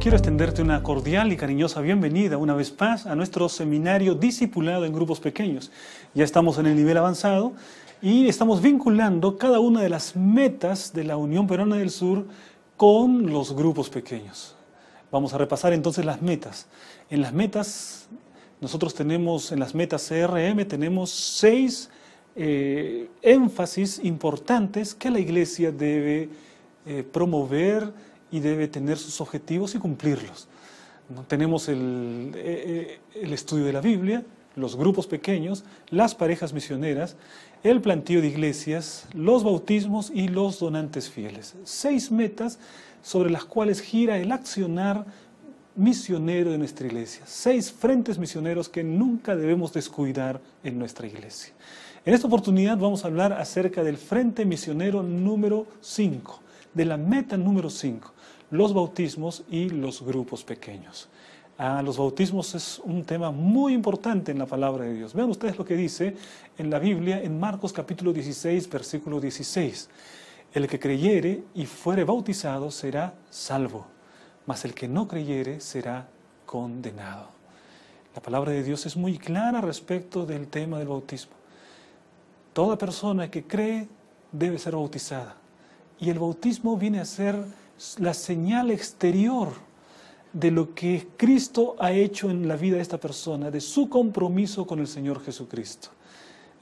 Quiero extenderte una cordial y cariñosa bienvenida una vez más a nuestro seminario discipulado en grupos pequeños. Ya estamos en el nivel avanzado y estamos vinculando cada una de las metas de la Unión Peruana del Sur con los grupos pequeños. Vamos a repasar entonces las metas. En las metas, nosotros tenemos, en las metas CRM, tenemos 6 énfasis importantes que la Iglesia debe promover y debe tener sus objetivos y cumplirlos. Tenemos el estudio de la Biblia, los grupos pequeños, las parejas misioneras, el planteo de iglesias, los bautismos y los donantes fieles. 6 metas sobre las cuales gira el accionar misionero de nuestra iglesia. 6 frentes misioneros que nunca debemos descuidar en nuestra iglesia. En esta oportunidad vamos a hablar acerca del frente misionero número 5, de la meta número 5, los bautismos y los grupos pequeños. Los bautismos es un tema muy importante en la palabra de Dios. Vean ustedes lo que dice en la Biblia, en Marcos capítulo 16, versículo 16. El que creyere y fuere bautizado será salvo, mas el que no creyere será condenado. La palabra de Dios es muy clara respecto del tema del bautismo. Toda persona que cree debe ser bautizada. Y el bautismo viene a ser la señal exterior de lo que Cristo ha hecho en la vida de esta persona, de su compromiso con el Señor Jesucristo.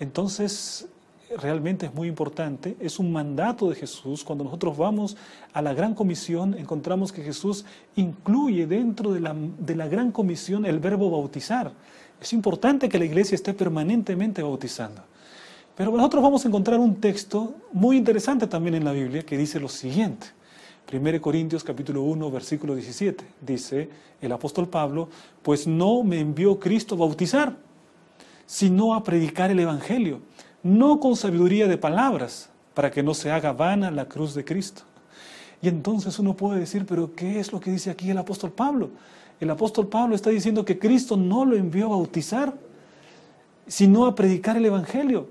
Entonces, realmente es muy importante, es un mandato de Jesús. Cuando nosotros vamos a la Gran Comisión, encontramos que Jesús incluye dentro de la Gran Comisión el verbo bautizar. Es importante que la iglesia esté permanentemente bautizando. Pero nosotros vamos a encontrar un texto muy interesante también en la Biblia que dice lo siguiente. 1 Corintios capítulo 1, versículo 17, dice el apóstol Pablo, pues no me envió Cristo a bautizar, sino a predicar el Evangelio, no con sabiduría de palabras, para que no se haga vana la cruz de Cristo. Y entonces uno puede decir, pero ¿qué es lo que dice aquí el apóstol Pablo? El apóstol Pablo está diciendo que Cristo no lo envió a bautizar, sino a predicar el Evangelio.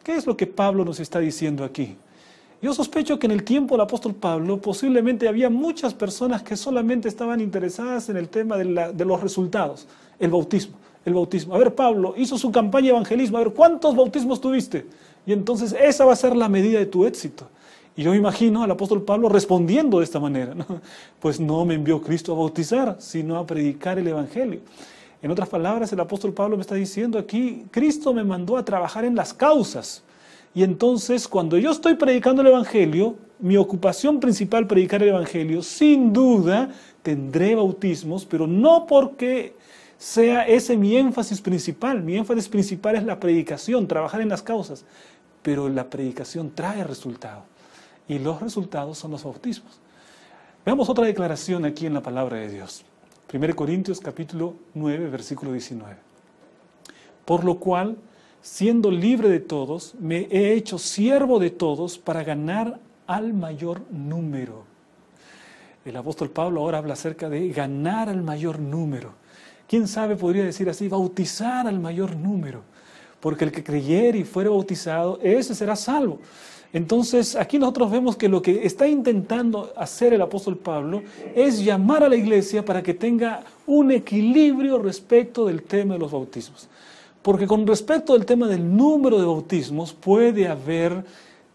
¿Qué es lo que Pablo nos está diciendo aquí? Yo sospecho que en el tiempo del apóstol Pablo posiblemente había muchas personas que solamente estaban interesadas en el tema de los resultados, el bautismo. A ver, Pablo hizo su campaña de evangelismo, a ver, ¿cuántos bautismos tuviste? Y entonces esa va a ser la medida de tu éxito. Y yo imagino al apóstol Pablo respondiendo de esta manera, ¿no? Pues no me envió Cristo a bautizar, sino a predicar el Evangelio. En otras palabras, el apóstol Pablo me está diciendo aquí, Cristo me mandó a trabajar en las causas. Y entonces, cuando yo estoy predicando el Evangelio, mi ocupación principal, predicar el Evangelio, sin duda tendré bautismos, pero no porque sea ese mi énfasis principal. Mi énfasis principal es la predicación, trabajar en las causas. Pero la predicación trae resultados. Y los resultados son los bautismos. Veamos otra declaración aquí en la palabra de Dios. 1 Corintios capítulo 9, versículo 19. Por lo cual, siendo libre de todos, me he hecho siervo de todos para ganar al mayor número. El apóstol Pablo ahora habla acerca de ganar al mayor número. ¿Quién sabe, podría decir así, bautizar al mayor número? Porque el que creyere y fuere bautizado, ese será salvo. Entonces, aquí nosotros vemos que lo que está intentando hacer el apóstol Pablo es llamar a la iglesia para que tenga un equilibrio respecto del tema de los bautismos. Porque con respecto al tema del número de bautismos puede haber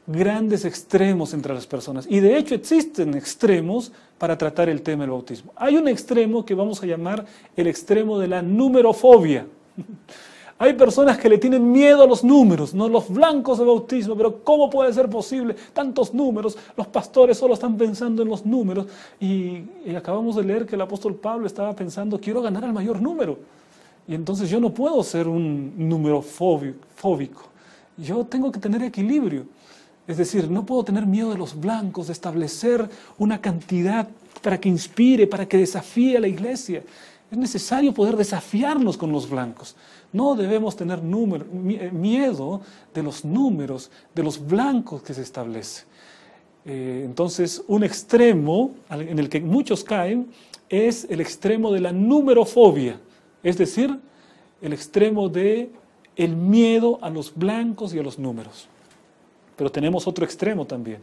grandes extremos entre las personas. Y de hecho existen extremos para tratar el tema del bautismo. Hay un extremo que vamos a llamar el extremo de la numerofobia. Hay personas que le tienen miedo a los números, no los blancos de bautismo, pero ¿cómo puede ser posible tantos números? Los pastores solo están pensando en los números. Y acabamos de leer que el apóstol Pablo estaba pensando, quiero ganar al mayor número. Y entonces yo no puedo ser un número fóbico. Yo tengo que tener equilibrio. Es decir, no puedo tener miedo de los blancos, de establecer una cantidad para que inspire, para que desafíe a la iglesia. Es necesario poder desafiarnos con los blancos. No debemos tener miedo de los números, de los blancos que se establece. Entonces, un extremo en el que muchos caen es el extremo de la numerofobia. Es decir, el extremo de el miedo a los blancos y a los números. Pero tenemos otro extremo también.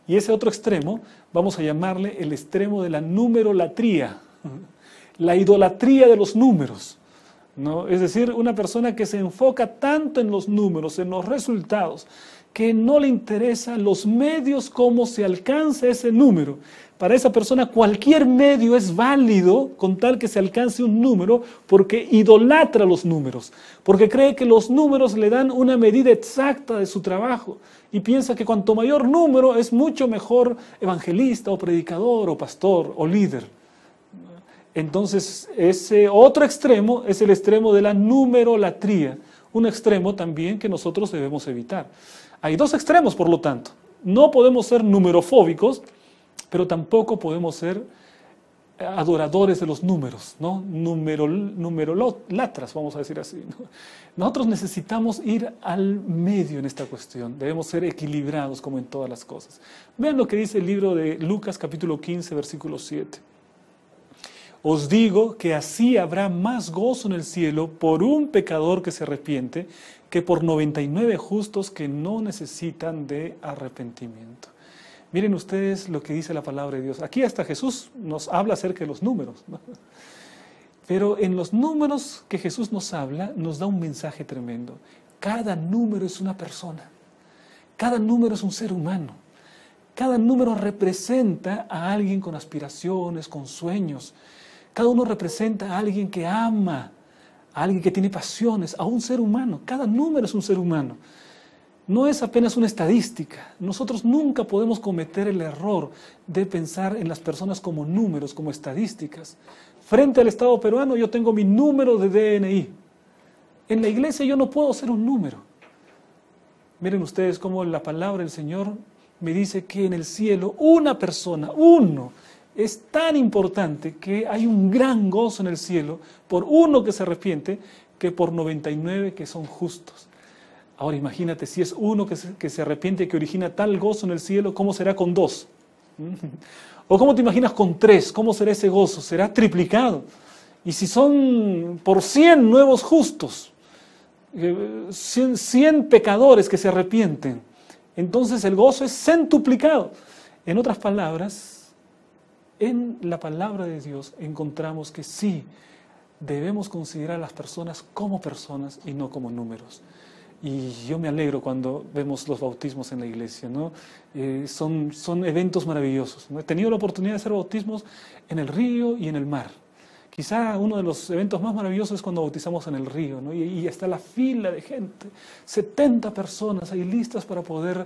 Y ese otro extremo vamos a llamarle el extremo de la numerolatría. La idolatría de los números, ¿no? Es decir, una persona que se enfoca tanto en los números, en los resultados, que no le interesan los medios, cómo se alcanza ese número. Para esa persona cualquier medio es válido con tal que se alcance un número, porque idolatra los números, porque cree que los números le dan una medida exacta de su trabajo y piensa que cuanto mayor número es mucho mejor evangelista o predicador o pastor o líder. Entonces ese otro extremo es el extremo de la numerolatría, un extremo también que nosotros debemos evitar. Hay dos extremos, por lo tanto. No podemos ser numerofóbicos, pero tampoco podemos ser adoradores de los números, ¿no? Numerolatras, vamos a decir así, ¿no? Nosotros necesitamos ir al medio en esta cuestión. Debemos ser equilibrados como en todas las cosas. Vean lo que dice el libro de Lucas, capítulo 15, versículo 7. Os digo que así habrá más gozo en el cielo por un pecador que se arrepiente que por 99 justos que no necesitan de arrepentimiento. Miren ustedes lo que dice la palabra de Dios. Aquí hasta Jesús nos habla acerca de los números, ¿no? Pero en los números que Jesús nos habla, nos da un mensaje tremendo. Cada número es una persona. Cada número es un ser humano. Cada número representa a alguien con aspiraciones, con sueños. Cada uno representa a alguien que ama, a alguien que tiene pasiones, a un ser humano. Cada número es un ser humano. No es apenas una estadística. Nosotros nunca podemos cometer el error de pensar en las personas como números, como estadísticas. Frente al Estado peruano yo tengo mi número de DNI. En la iglesia yo no puedo ser un número. Miren ustedes cómo la palabra del Señor me dice que en el cielo una persona, uno, es tan importante que hay un gran gozo en el cielo por uno que se arrepiente que por 99 que son justos. Ahora imagínate, si es uno que se arrepiente que origina tal gozo en el cielo, ¿cómo será con 2? ¿O cómo te imaginas con 3? ¿Cómo será ese gozo? Será triplicado. Y si son por 100 nuevos justos, 100 pecadores que se arrepienten, entonces el gozo es centuplicado. En otras palabras, en la palabra de Dios encontramos que sí, debemos considerar a las personas como personas y no como números. Y yo me alegro cuando vemos los bautismos en la iglesia, ¿no? Son eventos maravillosos, ¿no? He tenido la oportunidad de hacer bautismos en el río y en el mar. Quizá uno de los eventos más maravillosos es cuando bautizamos en el río, ¿no? Y está la fila de gente, 70 personas ahí listas para poder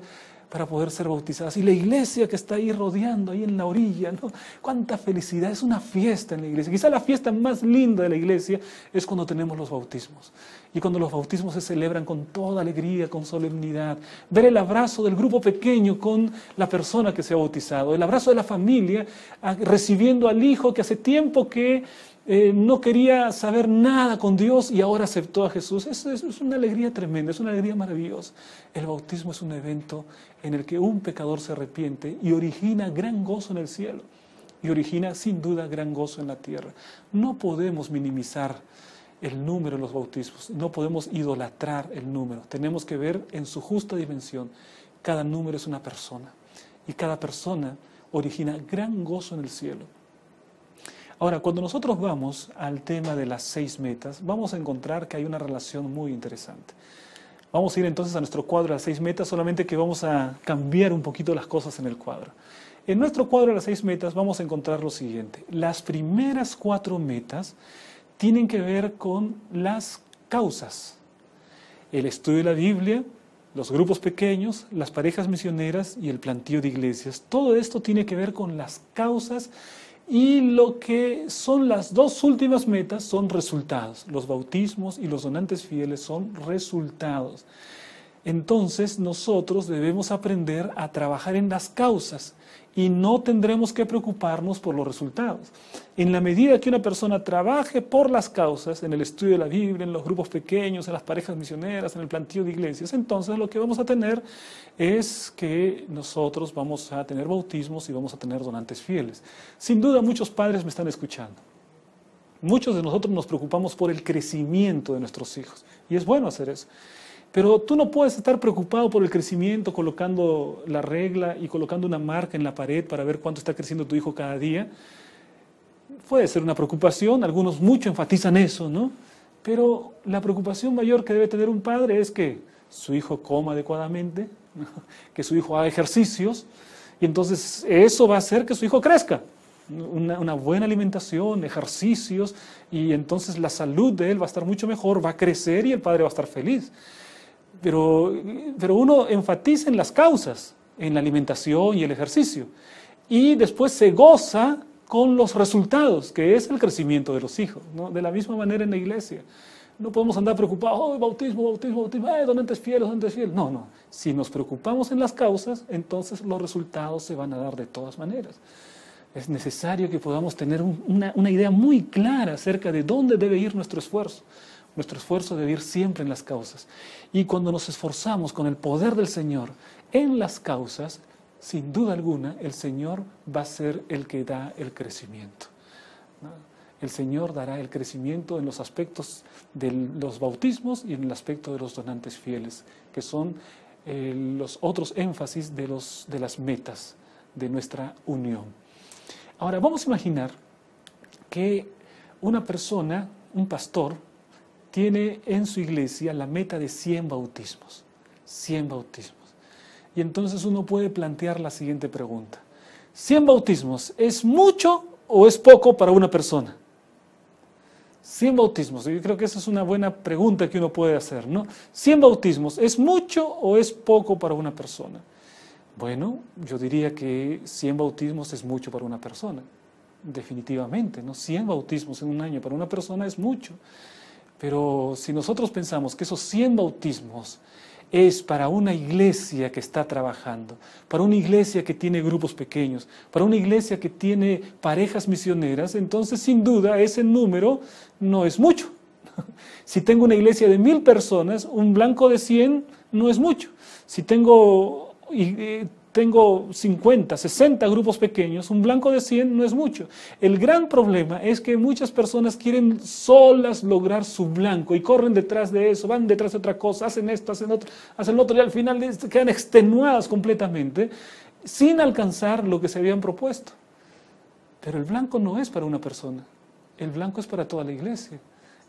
ser bautizadas. Y la iglesia que está ahí rodeando, ahí en la orilla, ¿no? Cuánta felicidad, es una fiesta en la iglesia. Quizá la fiesta más linda de la iglesia es cuando tenemos los bautismos. Y cuando los bautismos se celebran con toda alegría, con solemnidad. Ver el abrazo del grupo pequeño con la persona que se ha bautizado. El abrazo de la familia recibiendo al hijo que hace tiempo que no quería saber nada con Dios y ahora aceptó a Jesús. Es una alegría tremenda, es una alegría maravillosa. El bautismo es un evento en el que un pecador se arrepiente y origina gran gozo en el cielo. Y origina sin duda gran gozo en la tierra. No podemos minimizar el número de los bautismos, no podemos idolatrar el número. Tenemos que ver en su justa dimensión. Cada número es una persona y cada persona origina gran gozo en el cielo. Ahora, cuando nosotros vamos al tema de las 6 metas, vamos a encontrar que hay una relación muy interesante. Vamos a ir entonces a nuestro cuadro de las 6 metas, solamente que vamos a cambiar un poquito las cosas en el cuadro. En nuestro cuadro de las 6 metas vamos a encontrar lo siguiente. Las primeras 4 metas tienen que ver con las causas. El estudio de la Biblia, los grupos pequeños, las parejas misioneras y el plantío de iglesias. Todo esto tiene que ver con las causas y lo que son las 2 últimas metas son resultados. Los bautismos y los donantes fieles son resultados. Entonces nosotros debemos aprender a trabajar en las causas y no tendremos que preocuparnos por los resultados. En la medida que una persona trabaje por las causas, en el estudio de la Biblia, en los grupos pequeños, en las parejas misioneras, en el plantío de iglesias, entonces lo que vamos a tener es que nosotros vamos a tener bautismos y vamos a tener donantes fieles. Sin duda muchos padres me están escuchando. Muchos de nosotros nos preocupamos por el crecimiento de nuestros hijos y es bueno hacer eso. Pero tú no puedes estar preocupado por el crecimiento colocando la regla y colocando una marca en la pared para ver cuánto está creciendo tu hijo cada día. puede ser una preocupación, algunos mucho enfatizan eso, ¿no? Pero la preocupación mayor que debe tener un padre es que su hijo coma adecuadamente, ¿no? Que su hijo haga ejercicios, y entonces eso va a hacer que su hijo crezca. Una buena alimentación, ejercicios, y entonces la salud de él va a estar mucho mejor, va a crecer y el padre va a estar feliz. Pero uno enfatiza en las causas, en la alimentación y el ejercicio, y después se goza con los resultados, que es el crecimiento de los hijos, ¿no? De la misma manera en la iglesia. No podemos andar preocupados, oh, bautismo, donantes fieles. No, no. Si nos preocupamos en las causas, entonces los resultados se van a dar de todas maneras. Es necesario que podamos tener una idea muy clara acerca de dónde debe ir nuestro esfuerzo. Nuestro esfuerzo debe ir siempre en las causas. Y cuando nos esforzamos con el poder del Señor en las causas, sin duda alguna, el Señor va a ser el que da el crecimiento, ¿no? El Señor dará el crecimiento en los aspectos de los bautismos y en el aspecto de los donantes fieles, que son los otros énfasis de las metas de nuestra unión. Ahora, vamos a imaginar que una persona, un pastor, tiene en su iglesia la meta de 100 bautismos. 100 bautismos. Y entonces uno puede plantear la siguiente pregunta. ¿100 bautismos es mucho o es poco para una persona? 100 bautismos, yo creo que esa es una buena pregunta que uno puede hacer, ¿no? 100 bautismos, ¿es mucho o es poco para una persona? Bueno, yo diría que 100 bautismos es mucho para una persona, definitivamente, ¿no? 100 bautismos en un año para una persona es mucho, pero si nosotros pensamos que esos 100 bautismos es para una iglesia que está trabajando, para una iglesia que tiene grupos pequeños, para una iglesia que tiene parejas misioneras, entonces sin duda ese número no es mucho. Si tengo una iglesia de 1000 personas, un blanco de 100 no es mucho. Si tengo 50, 60 grupos pequeños, un blanco de 100 no es mucho. El gran problema es que muchas personas quieren solas lograr su blanco y corren detrás de eso, van detrás de otra cosa, hacen esto, hacen otro y al final quedan extenuadas completamente sin alcanzar lo que se habían propuesto. Pero el blanco no es para una persona, el blanco es para toda la iglesia.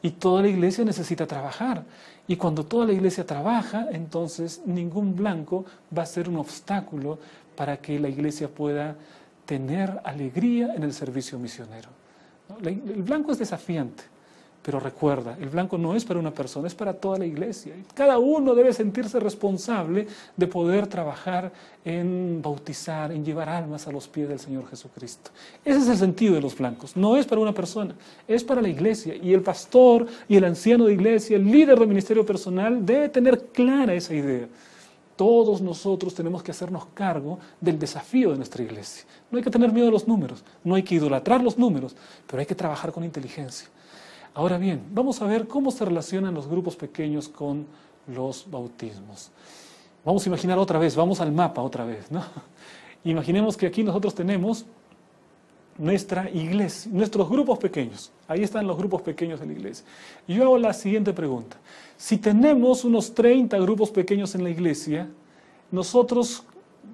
Y toda la iglesia necesita trabajar. Y cuando toda la iglesia trabaja, entonces ningún blanco va a ser un obstáculo para que la iglesia pueda tener alegría en el servicio misionero. El blanco es desafiante, pero recuerda, el blanco no es para una persona, es para toda la iglesia. Cada uno debe sentirse responsable de poder trabajar en bautizar, en llevar almas a los pies del Señor Jesucristo. Ese es el sentido de los blancos. No es para una persona, es para la iglesia. Y el pastor y el anciano de iglesia, el líder del ministerio personal, debe tener clara esa idea. Todos nosotros tenemos que hacernos cargo del desafío de nuestra iglesia. No hay que tener miedo a los números, no hay que idolatrar los números, pero hay que trabajar con inteligencia. Ahora bien, vamos a ver cómo se relacionan los grupos pequeños con los bautismos. Vamos a imaginar otra vez, vamos al mapa otra vez, ¿no? Imaginemos que aquí nosotros tenemos nuestra iglesia, nuestros grupos pequeños. Ahí están los grupos pequeños de la iglesia. Y yo hago la siguiente pregunta. Si tenemos unos 30 grupos pequeños en la iglesia, nosotros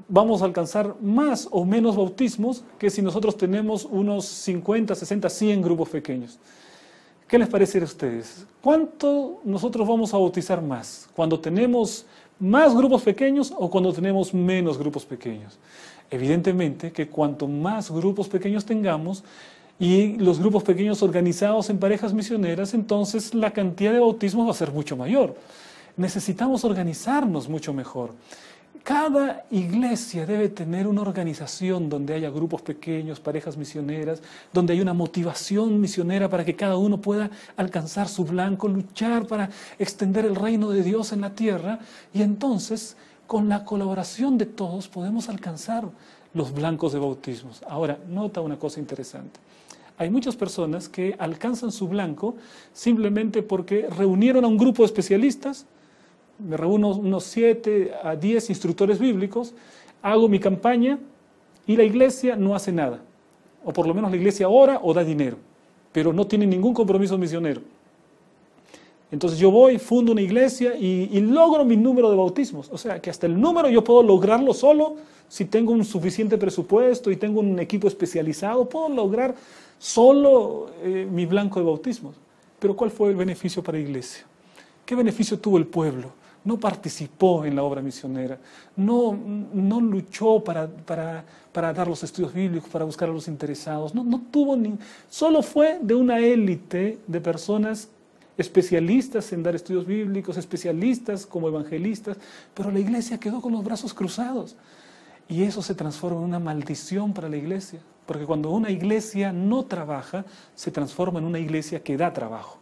vamos a alcanzar más o menos bautismos que si nosotros tenemos unos 50, 60, 100 grupos pequeños. ¿Qué les parece a ustedes? ¿Cuánto nosotros vamos a bautizar más? ¿Cuando tenemos más grupos pequeños o cuando tenemos menos grupos pequeños? Evidentemente que cuanto más grupos pequeños tengamos y los grupos pequeños organizados en parejas misioneras, entonces la cantidad de bautismos va a ser mucho mayor. Necesitamos organizarnos mucho mejor. Cada iglesia debe tener una organización donde haya grupos pequeños, parejas misioneras, donde haya una motivación misionera para que cada uno pueda alcanzar su blanco, luchar para extender el reino de Dios en la tierra. Y entonces, con la colaboración de todos, podemos alcanzar los blancos de bautismos. Ahora, nota una cosa interesante. Hay muchas personas que alcanzan su blanco simplemente porque reunieron a un grupo de especialistas. Me reúno unos 7 a 10 instructores bíblicos, hago mi campaña y la iglesia no hace nada. O por lo menos la iglesia ora o da dinero, pero no tiene ningún compromiso misionero. Entonces yo voy, fundo una iglesia y logro mi número de bautismos. O sea, que hasta el número yo puedo lograrlo solo si tengo un suficiente presupuesto y tengo un equipo especializado. Puedo lograr solo mi blanco de bautismos. Pero ¿cuál fue el beneficio para la iglesia? ¿Qué beneficio tuvo el pueblo? No participó en la obra misionera, no luchó para dar los estudios bíblicos, para buscar a los interesados, no tuvo solo fue de una élite de personas especialistas en dar estudios bíblicos, especialistas como evangelistas, pero la iglesia quedó con los brazos cruzados. Y eso se transforma en una maldición para la iglesia, porque cuando una iglesia no trabaja, se transforma en una iglesia que da trabajo.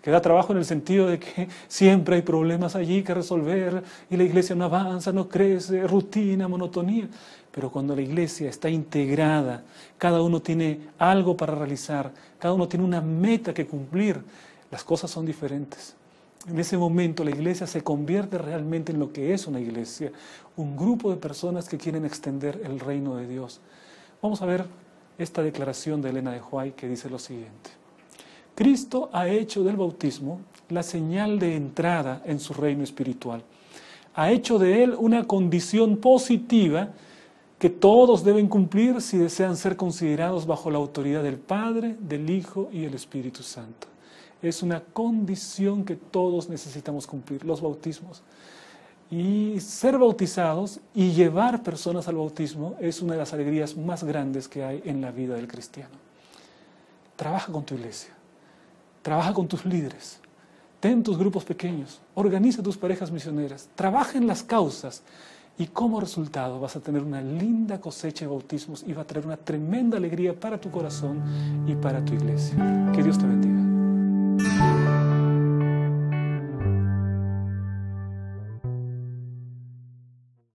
Que da trabajo en el sentido de que siempre hay problemas allí que resolver y la iglesia no avanza, no crece, rutina, monotonía. Pero cuando la iglesia está integrada, cada uno tiene algo para realizar, cada uno tiene una meta que cumplir, las cosas son diferentes. En ese momento la iglesia se convierte realmente en lo que es una iglesia, un grupo de personas que quieren extender el reino de Dios. Vamos a ver esta declaración de Elena de White que dice lo siguiente: Cristo ha hecho del bautismo la señal de entrada en su reino espiritual. Ha hecho de él una condición positiva que todos deben cumplir si desean ser considerados bajo la autoridad del Padre, del Hijo y del Espíritu Santo. Es una condición que todos necesitamos cumplir, los bautismos. Y ser bautizados y llevar personas al bautismo es una de las alegrías más grandes que hay en la vida del cristiano. Trabaja con tu iglesia. Trabaja con tus líderes, ten tus grupos pequeños, organiza tus parejas misioneras, trabaja en las causas y como resultado vas a tener una linda cosecha de bautismos y va a traer una tremenda alegría para tu corazón y para tu iglesia. Que Dios te bendiga.